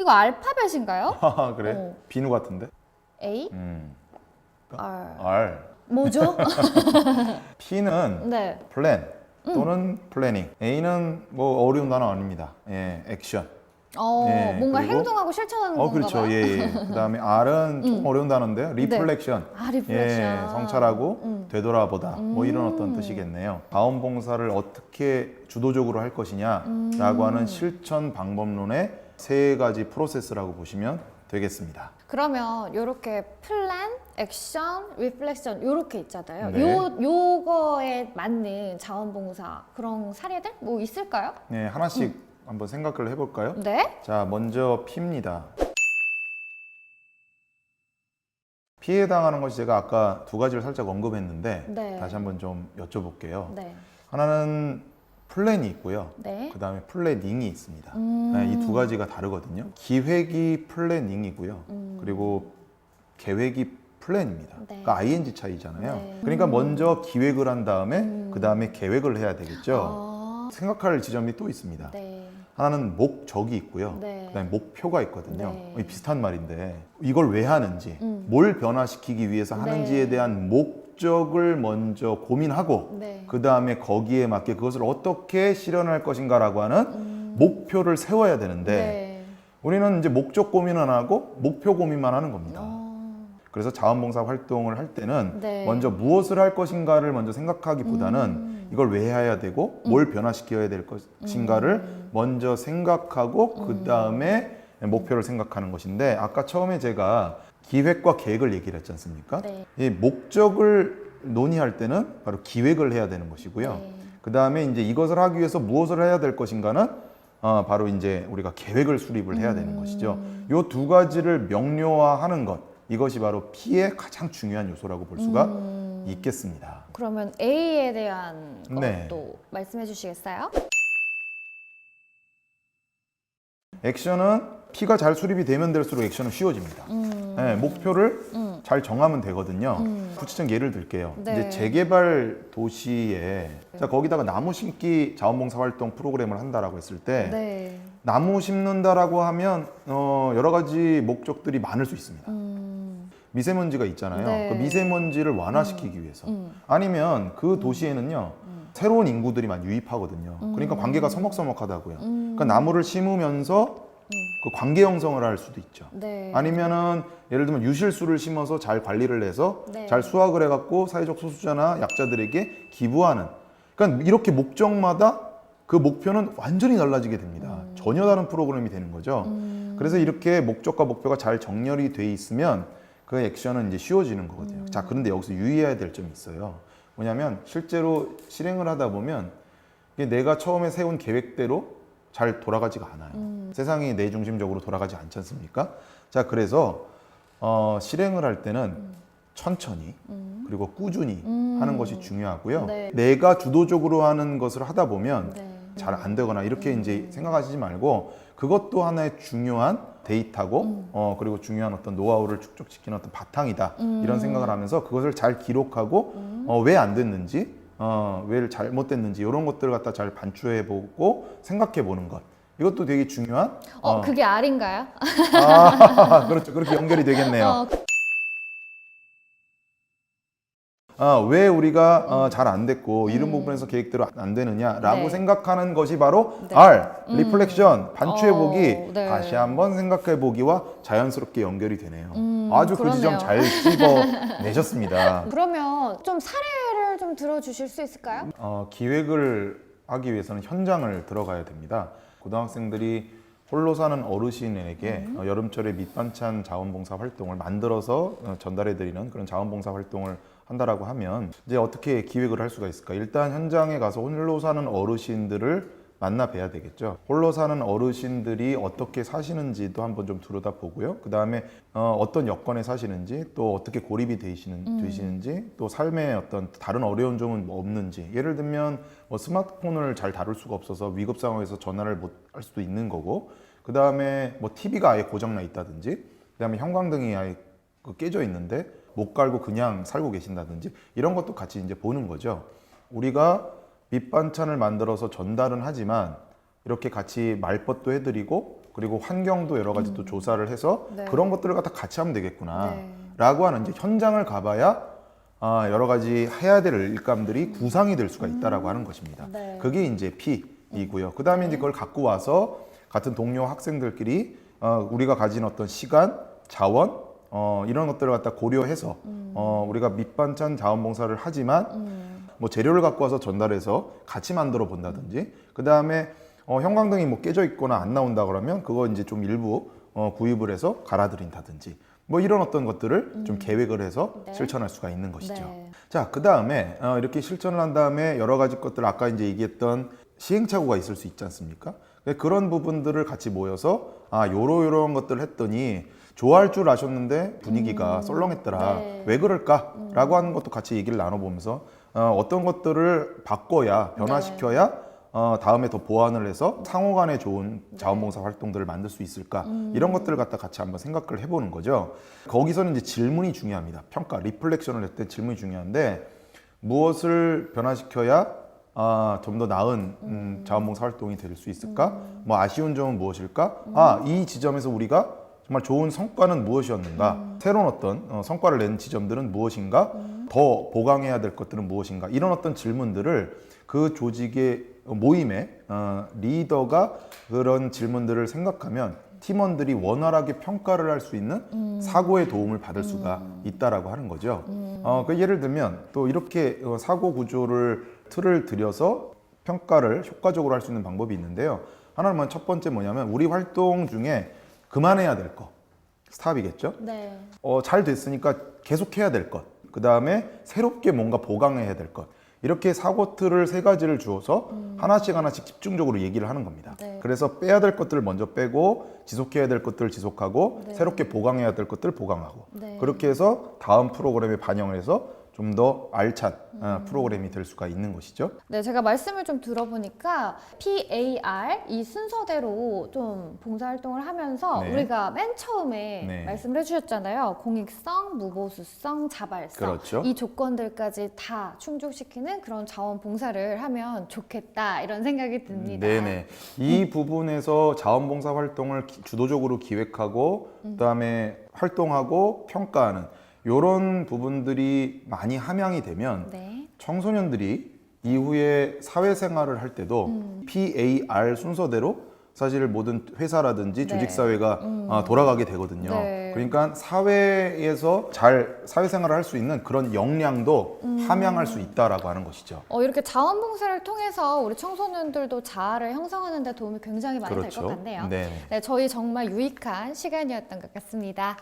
이거 알파벳인가요? 아, 그래? 어. 비누 같은데? A, R. R. 뭐죠? P는 네. 플랜 또는 플래닝. A는 뭐 어려운 단어 아닙니다. 예, 액션. 예, 뭔가 그리고- 행동하고 실천하는 건가 그렇죠. 봐요. 예, 예. 그다음에 R은 좀 어려운 단어인데요. 리플렉션. 아, 리플렉션. 예, 성찰하고 되돌아보다. 뭐 이런 어떤 뜻이겠네요. 자원봉사를 어떻게 주도적으로 할 것이냐라고 하는 실천 방법론의 세 가지 프로세스라고 보시면 되겠습니다. 그러면 이렇게 플랜, 액션, 리플렉션 이렇게 있잖아요. 네. 요거에 맞는 자원봉사 그런 사례들 뭐 있을까요? 네, 하나씩 한번 생각을 해볼까요? 네. 자, 먼저 피입니다. 피해 당하는 것이 제가 아까 두 가지를 살짝 언급했는데 네. 다시 한번 좀 여쭤볼게요. 네. 하나는 플랜이 있고요. 네. 그 다음에 플래닝이 있습니다. 네, 이 두 가지가 다르거든요. 기획이 플래닝이고요. 그리고 계획이 플랜입니다. 네. 그러니까 ing 차이잖아요. 네. 그러니까 먼저 기획을 한 다음에 그 다음에 계획을 해야 되겠죠. 아, 생각할 지점이 또 있습니다. 네. 하나는 목적이 있고요. 네. 그다음에 목표가 있거든요. 네. 비슷한 말인데 이걸 왜 하는지, 뭘 변화시키기 위해서 하는지에 네. 대한 목적을 먼저 고민하고 네. 그 다음에 거기에 맞게 그것을 어떻게 실현할 것인가라고 하는 목표를 세워야 되는데 네. 우리는 이제 목적 고민 안 하고 목표 고민만 하는 겁니다. 그래서 자원봉사 활동을 할 때는 네. 먼저 무엇을 할 것인가를 먼저 생각하기보다는 이걸 왜 해야 되고 뭘 변화시켜야 될 것인가를 먼저 생각하고 그 다음에 목표를 생각하는 것인데 아까 처음에 제가 기획과 계획을 얘기를 했지 않습니까? 네. 이 목적을 논의할 때는 바로 기획을 해야 되는 것이고요. 네. 그 다음에 이제 이것을 하기 위해서 무엇을 해야 될 것인가는 바로 이제 우리가 계획을 수립을 해야 되는 것이죠. 이 두 가지를 명료화하는 것. 이것이 바로 P의 가장 중요한 요소라고 볼 수가 있겠습니다. 그러면 A에 대한 네. 것도 말씀해 주시겠어요? 액션은 P가 잘 수립이 되면 될수록 액션은 쉬워집니다. 네, 목표를 잘 정하면 되거든요. 구체적 예를 들게요. 네. 이제 재개발 도시에 자, 거기다가 나무 심기 자원봉사 활동 프로그램을 한다라고 했을 때 네. 나무 심는다라고 하면 여러 가지 목적들이 많을 수 있습니다. 미세먼지가 있잖아요. 네. 그 미세먼지를 완화시키기 위해서 아니면 그 도시에는요 새로운 인구들이 많이 유입하거든요. 그러니까 관계가 서먹서먹하다고요. 그러니까 나무를 심으면서 그 관계 형성을 할 수도 있죠. 네. 아니면은 예를 들면 유실수를 심어서 잘 관리를 해서 네. 잘 수확을 해갖고 사회적 소수자나 약자들에게 기부하는. 그러니까 이렇게 목적마다 그 목표는 완전히 달라지게 됩니다. 전혀 다른 프로그램이 되는 거죠. 그래서 이렇게 목적과 목표가 잘 정렬이 돼 있으면 그 액션은 이제 쉬워지는 거거든요. 자, 그런데 여기서 유의해야 될 점이 있어요. 뭐냐면 실제로 실행을 하다 보면 이게 내가 처음에 세운 계획대로 잘 돌아가지가 않아요. 세상이 내 중심적으로 돌아가지 않지 않습니까? 자, 그래서 실행을 할 때는 천천히 그리고 꾸준히 하는 것이 중요하고요. 네. 내가 주도적으로 하는 것을 하다 보면 네. 잘 안 되거나 이렇게 이제 생각하시지 말고 그것도 하나의 중요한 데이터고 그리고 중요한 어떤 노하우를 축적시키는 어떤 바탕이다 이런 생각을 하면서 그것을 잘 기록하고 왜 안 됐는지 왜 잘못됐는지 이런 것들을 갖다 잘 반추해 보고 생각해 보는 것 이것도 되게 중요한 그게 R인가요? 그렇죠. 그렇게 연결이 되겠네요. 왜 음. 우리가 잘 안 됐고 이런 부분에서 계획대로 안 되느냐라고 네. 생각하는 것이 바로 네. R, 리플렉션, 반추해보기, 네. 다시 한번 생각해보기와 자연스럽게 연결이 되네요. 아주 그 그러네요. 지점 잘 집어내셨습니다. 그러면 좀 사례를 좀 들어주실 수 있을까요? 기획을 하기 위해서는 현장을 들어가야 됩니다. 고등학생들이 홀로 사는 어르신에게 여름철에 밑반찬 자원봉사 활동을 만들어서 전달해드리는 그런 자원봉사 활동을 한다라고 하면 이제 어떻게 기획을 할 수가 있을까? 일단 현장에 가서 홀로 사는 어르신들을 만나 뵈야 되겠죠. 홀로 사는 어르신들이 어떻게 사시는지도 한번 좀 들여다보고요. 그 다음에 어떤 여건에 사시는지 또 어떻게 고립이 되시는지 또 삶에 어떤 다른 어려운 점은 뭐 없는지 예를 들면 뭐 스마트폰을 잘 다룰 수가 없어서 위급 상황에서 전화를 못 할 수도 있는 거고 그 다음에 뭐 TV가 아예 고장나 있다든지 그 다음에 형광등이 아예 깨져 있는데 못 갈고 그냥 살고 계신다든지 이런 것도 같이 이제 보는 거죠. 우리가 밑반찬을 만들어서 전달은 하지만 이렇게 같이 말벗도 해드리고 그리고 환경도 여러 가지 또 조사를 해서 네. 그런 것들을 갖다 같이 하면 되겠구나 네. 라고 하는 이제 현장을 가봐야 여러 가지 해야 될 일감들이 구상이 될 수가 있다라고 하는 것입니다. 네. 그게 이제 P이고요. 그 다음에 이제 그걸 갖고 와서 같은 동료 학생들끼리 우리가 가진 어떤 시간, 자원 이런 것들을 갖다 고려해서 우리가 밑반찬 자원봉사를 하지만 뭐 재료를 갖고 와서 전달해서 같이 만들어 본다든지 그 다음에 형광등이 뭐 깨져 있거나 안 나온다 그러면 그거 이제 좀 일부 구입을 해서 갈아드린다든지 뭐 이런 어떤 것들을 좀 계획을 해서 네. 실천할 수가 있는 것이죠. 네. 자, 그 다음에 이렇게 실천을 한 다음에 여러 가지 것들 아까 이제 얘기했던 시행착오가 있을 수 있지 않습니까? 그런 부분들을 같이 모여서 요런 것들을 했더니 좋아할 줄 아셨는데 분위기가 썰렁했더라. 네. 왜 그럴까라고 하는 것도 같이 얘기를 나눠보면서 어떤 것들을 바꿔야 변화시켜야 다음에 더 보완을 해서 상호간에 좋은 자원봉사 활동들을 만들 수 있을까 이런 것들을 갖다 같이 한번 생각을 해보는 거죠. 거기서는 이제 질문이 중요합니다. 평가, 리플렉션을 할 때 질문이 중요한데 무엇을 변화시켜야 좀 더 나은 자원봉사 활동이 될 수 있을까? 뭐 아쉬운 점은 무엇일까? 이 지점에서 우리가 정말 좋은 성과는 무엇이었는가? 새로운 어떤 성과를 낸 지점들은 무엇인가? 더 보강해야 될 것들은 무엇인가? 이런 어떤 질문들을 그 조직의 모임의 리더가 그런 질문들을 생각하면 팀원들이 원활하게 평가를 할 수 있는 사고의 도움을 받을 수가 있다라고 하는 거죠. 그 예를 들면 또 이렇게 사고 구조를 틀을 들여서 평가를 효과적으로 할 수 있는 방법이 있는데요. 하나는 첫 번째 뭐냐면 우리 활동 중에 그만해야 될 것, 스탑이겠죠. 네. 잘 됐으니까 계속해야 될 것, 그 다음에 새롭게 뭔가 보강해야 될 것. 이렇게 사고 틀을 세 가지를 주어서 하나씩 집중적으로 얘기를 하는 겁니다. 네. 그래서 빼야 될 것들을 먼저 빼고 지속해야 될 것들을 지속하고 네. 새롭게 보강해야 될 것들을 보강하고 네. 그렇게 해서 다음 프로그램에 반영을 해서 좀 더 알찬 프로그램이 될 수가 있는 것이죠. 네, 제가 말씀을 좀 들어보니까 PAR 이 순서대로 좀 봉사활동을 하면서 네. 우리가 맨 처음에 네. 말씀을 해주셨잖아요. 공익성, 무보수성, 자발성 그렇죠. 이 조건들까지 다 충족시키는 그런 자원봉사를 하면 좋겠다 이런 생각이 듭니다. 네네. 이 부분에서 자원봉사 활동을 주도적으로 기획하고 그다음에 활동하고 평가하는 이런 부분들이 많이 함양이 되면 네. 청소년들이 이후에 사회생활을 할 때도 PAR 순서대로 사실 모든 회사라든지 네. 조직사회가 돌아가게 되거든요. 네. 그러니까 사회에서 잘 사회생활을 할 수 있는 그런 역량도 함양할 수 있다라고 하는 것이죠. 이렇게 자원봉사를 통해서 우리 청소년들도 자아를 형성하는 데 도움이 굉장히 많이 될 그렇죠. 것 같네요. 네. 네, 저희 정말 유익한 시간이었던 것 같습니다.